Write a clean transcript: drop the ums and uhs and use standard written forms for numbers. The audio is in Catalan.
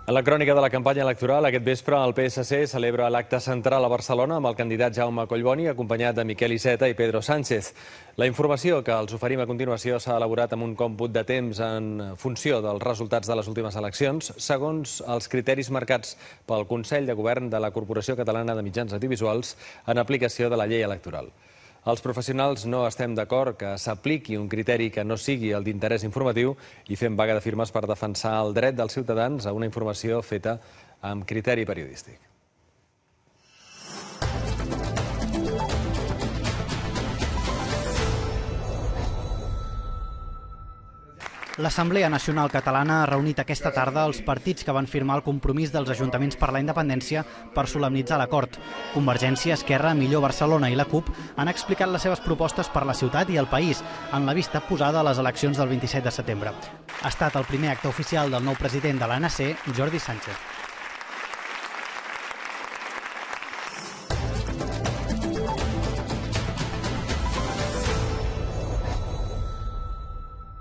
En la crònica de la campanya electoral, aquest vespre el PSC celebra l'acte central a Barcelona amb el candidat Jaume Collboni, acompanyat de Miquel Iceta i Pedro Sánchez. La informació que els oferim a continuació s'ha elaborat amb un còmput de temps en funció dels resultats de les últimes eleccions, segons els criteris marcats pel Consell de Govern de la Corporació Catalana de Mitjans Audiovisuals en aplicació de la llei electoral. Els professionals no estem d'acord que s'apliqui un criteri que no sigui el d'interès informatiu i fem vaga de firmes per defensar el dret dels ciutadans a una informació feta amb criteri periodístic. L'Assemblea Nacional Catalana ha reunit aquesta tarda els partits que van firmar el compromís dels ajuntaments per la independència per solemnitzar l'acord. Convergència, Esquerra, Millor Barcelona i la CUP han explicat les seves propostes per la ciutat i el país en la vista posada a les eleccions del 27 de setembre. Ha estat el primer acte oficial del nou president de l'ANC, Jordi Sánchez.